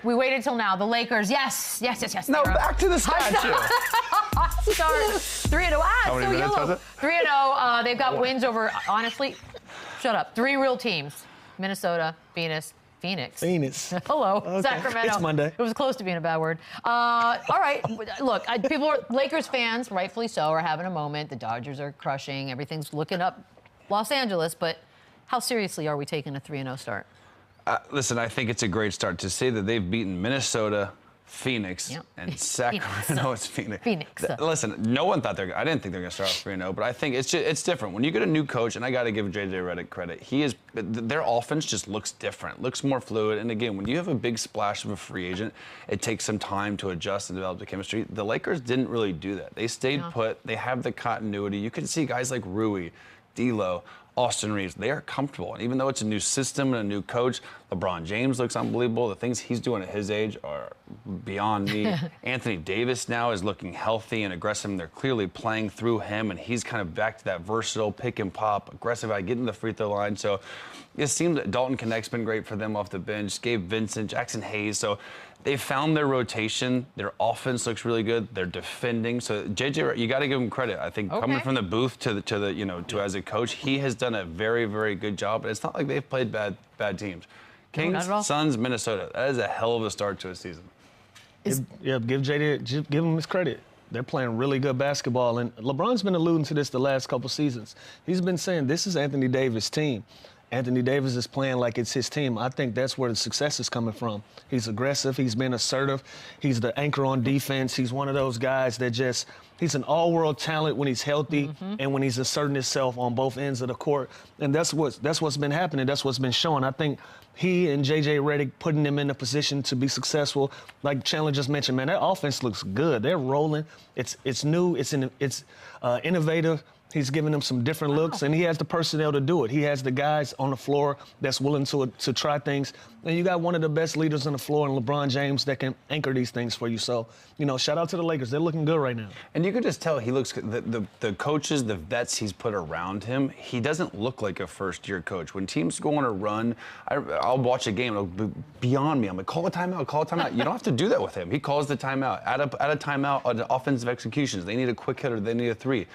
We waited till now. The Lakers, yes. No, back to the statue. Start 3-0. How many minutes was it? 3-0. They've got wins over, honestly, shut up. 3 real teams. Minnesota, Phoenix. Hello, Okay. Sacramento. It's Monday. It was close to being a bad word. All right, look, Lakers fans, rightfully so, are having a moment. The Dodgers are crushing. Everything's looking up Los Angeles, but how seriously are we taking a 3-0 start? Listen, I think it's a great start to say that they've beaten Minnesota, Phoenix, and Sacramento. It's Phoenix. Listen, no one thought I didn't think they were going to start off 3-0, but I think it's different. When you get a new coach, and I got to give JJ Redick credit, their offense just looks different, looks more fluid. And again, when you have a big splash of a free agent, it takes some time to adjust and develop the chemistry. The Lakers didn't really do that. They stayed put. They have the continuity. You can see guys like Rui, D'Lo, Austin Reeves, they are comfortable. And even though it's a new system and a new coach, LeBron James looks unbelievable. The things he's doing at his age are beyond me. Anthony Davis now is looking healthy and aggressive, and they're clearly playing through him, and he's kind of back to that versatile pick and pop, aggressive guy, getting the free throw line. So it seems that Dalton Connect's been great for them off the bench, Gabe Vincent, Jackson Hayes. So they found their rotation. Their offense looks really good. They're defending. So JJ, you got to give him credit. I think coming from the booth to as a coach, he has done a very, very good job. But it's not like they've played bad teams. Kings, Suns, Minnesota. That is a hell of a start to a season. Give JJ, give him his credit. They're playing really good basketball, and LeBron's been alluding to this the last couple seasons. He's been saying this is Anthony Davis' team. Anthony Davis is playing like it's his team. I think that's where the success is coming from. He's aggressive. He's been assertive. He's the anchor on defense. He's one of those guys that he's an all-world talent when he's healthy and when he's asserting himself on both ends of the court. And that's what's been happening. That's what's been showing. I think he and JJ Redick putting them in a position to be successful. Like Chandler just mentioned, man, that offense looks good. They're rolling. It's new. It's innovative. He's giving them some different looks, and he has the personnel to do it. He has the guys on the floor that's willing to try things. And you got one of the best leaders on the floor in LeBron James that can anchor these things for you. So, shout out to the Lakers. They're looking good right now. And you can just tell he looks the coaches, the vets he's put around him, he doesn't look like a first-year coach. When teams go on a run, I'll watch a game, it'll be beyond me. I'm like, call a timeout. You don't have to do that with him. He calls the timeout. At a timeout on offensive executions, they need a quick hitter, they need a three.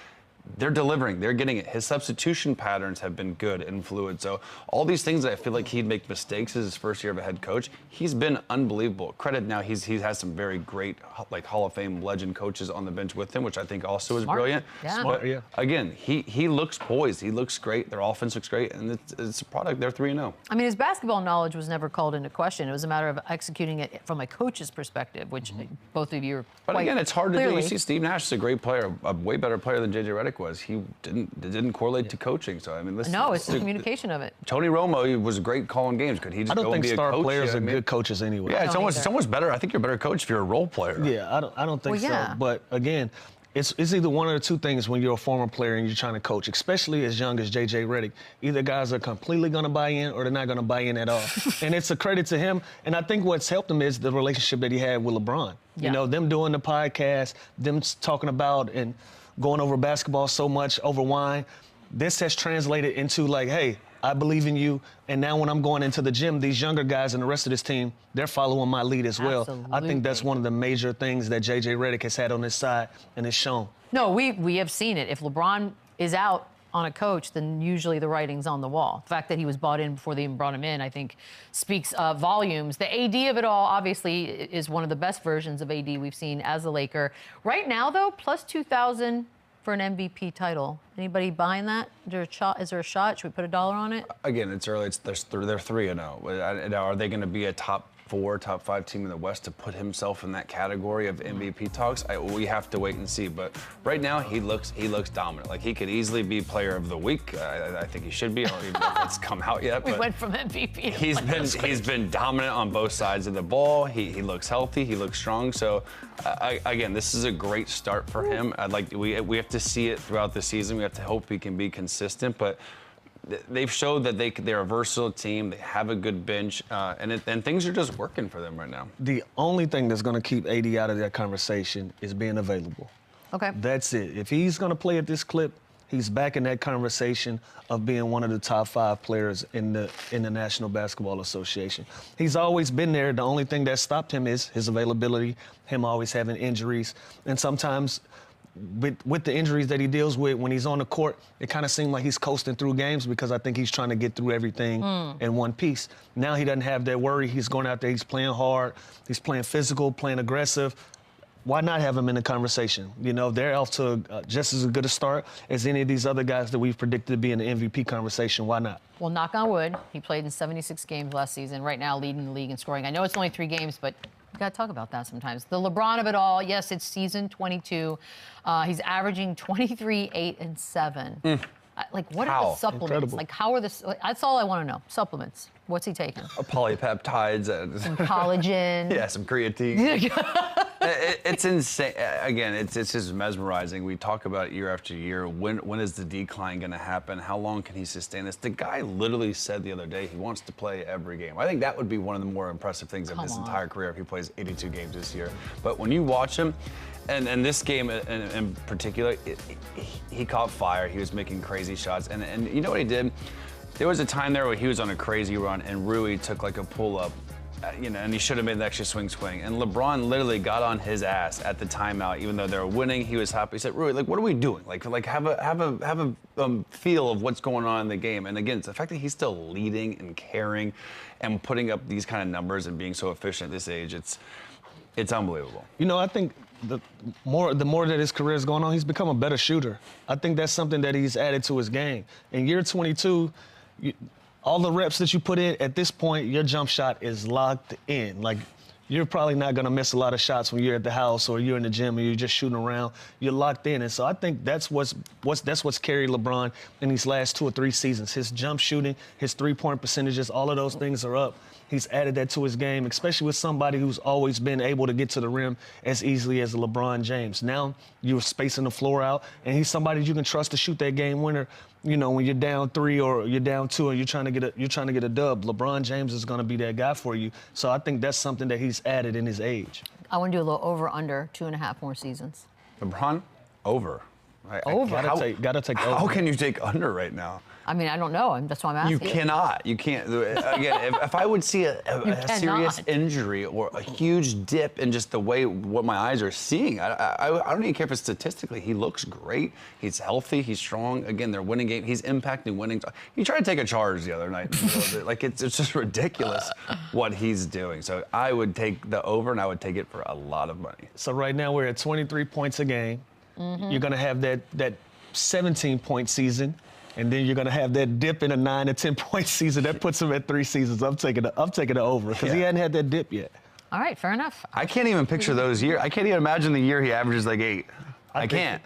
They're delivering. They're getting it. His substitution patterns have been good and fluid. So all these things that I feel like he'd make mistakes as his first year of a head coach, he's been unbelievable. Credit now, he has some very great Hall of Fame legend coaches on the bench with him, which I think also is brilliant. Yeah. But again, he looks poised. He looks great. Their offense looks great, and it's a product. They're 3-0. I mean, his basketball knowledge was never called into question. It was a matter of executing it from a coach's perspective, which both of you are But again, it's hard to do. You see, Steve Nash is a great player, a way better player than JJ Redick was. It didn't correlate to coaching. So I mean, no, it's the communication of it. Tony Romo was great calling games. Could he just go and be a coach? I don't think star players are good coaches anyway. Yeah, it's almost better. I think you're a better coach if you're a role player. Yeah, I don't think so. But again, it's either one of the two things when you're a former player and you're trying to coach, especially as young as JJ Redick. Either guys are completely going to buy in or they're not going to buy in at all. And it's a credit to him. And I think what's helped him is the relationship that he had with LeBron. Yeah. Them doing the podcast, them talking about and going over basketball so much over wine. This has translated into hey, I believe in you. And now when I'm going into the gym, these younger guys and the rest of this team, they're following my lead as well. Absolutely. I think that's one of the major things that JJ Redick has had on his side and it's shown. No, we have seen it. If LeBron is out on a coach, then usually the writing's on the wall. The fact that he was bought in before they even brought him in, I think, speaks volumes. The AD of it all, obviously, is one of the best versions of AD we've seen as a Laker. Right now, though, plus 2,000 for an MVP title. Anybody buying that? Is there a shot? Should we put $1 on it? Again, it's early. They're 3-0. Are they going to be a top 4, top 5 team in the West to put himself in that category of MVP talks? We have to wait and see. But right now, he looks dominant. He could easily be Player of the Week. I think he should be. I don't even know if it's come out yet. We went from MVP. He's been dominant on both sides of the ball. He looks healthy. He looks strong. So again, this is a great start for him. We have to see it throughout the season. We have to hope he can be consistent. But they've showed that they're a versatile team. They have a good bench, and things are just working for them right now. The only thing that's going to keep AD out of that conversation is being available. Okay. That's it. If he's going to play at this clip, he's back in that conversation of being one of the top 5 players in the National Basketball Association. He's always been there. The only thing that stopped him is his availability, him always having injuries. And sometimes with the injuries that he deals with when he's on the court, it kind of seems like he's coasting through games because I think he's trying to get through everything in one piece. Now he doesn't have that worry. He's going out there, he's playing hard, he's playing physical, playing aggressive. Why not have him in the conversation? You know, they're off to just as good a start as any of these other guys that we've predicted to be in the MVP conversation. Why not? Well, knock on wood, he played in 76 games last season, right now leading the league in scoring. I know it's only 3 games, but we got to talk about that sometimes. The LeBron of it all, yes, it's season 22. He's averaging 23, 8, and 7. Like, what are the supplements? Incredible. Like, how are this? That's all I want to know. Supplements. What's he taking? Polypeptides. Some collagen. Yeah, some creatine. It's insane. Again, it's just mesmerizing. We talk about it year after year. When is the decline going to happen? How long can he sustain this? The guy literally said the other day he wants to play every game. I think that would be one of the more impressive things of his entire career if he plays 82 games this year. But when you watch him, and this game in particular, he caught fire. He was making crazy shots. And you know what he did? There was a time there where he was on a crazy run, and Rui took like a pull-up, and he should have made the extra swing. And LeBron literally got on his ass at the timeout, even though they were winning. He was happy. He said, "Rui, like, what are we doing? Like have a feel of what's going on in the game." And again, it's the fact that he's still leading and caring, and putting up these kind of numbers and being so efficient at this age. It's unbelievable. You know, I think the more that his career is going on, he's become a better shooter. I think that's something that he's added to his game. In year 22. All the reps that you put in, at this point, your jump shot is locked in. Like, you're probably not going to miss a lot of shots when you're at the house or you're in the gym and you're just shooting around. You're locked in. And so I think that's what's carried LeBron in these last 2 or 3 seasons. His jump shooting, his three-point percentages, all of those things are up. He's added that to his game, especially with somebody who's always been able to get to the rim as easily as LeBron James. Now you're spacing the floor out, and he's somebody you can trust to shoot that game winner. You know, when you're down 3 or you're down 2 and you're trying to get a dub, LeBron James is going to be that guy for you. So I think that's something that he's added in his age. I want to do a little over/under 2.5 more seasons. LeBron over. Over. Gotta take over. How can you take under right now? I mean, I don't know. That's why I'm asking. You cannot. You can't. Again, if I would see a serious injury or a huge dip in just the way what my eyes are seeing, I don't even care if it's statistically. He looks great. He's healthy. He's strong. Again, they're winning games. He's impacting winning. He tried to take a charge the other night. Like, it's just ridiculous what he's doing. So I would take the over, and I would take it for a lot of money. So right now we're at 23 points a game. You're going to have that 17-point season, and then you're going to have that dip in a 9 to 10-point season. That puts him at 3 seasons. I'm taking it over because he hadn't had that dip yet. All right, fair enough. I can't even picture those years. I can't even imagine the year he averages like 8. I can't.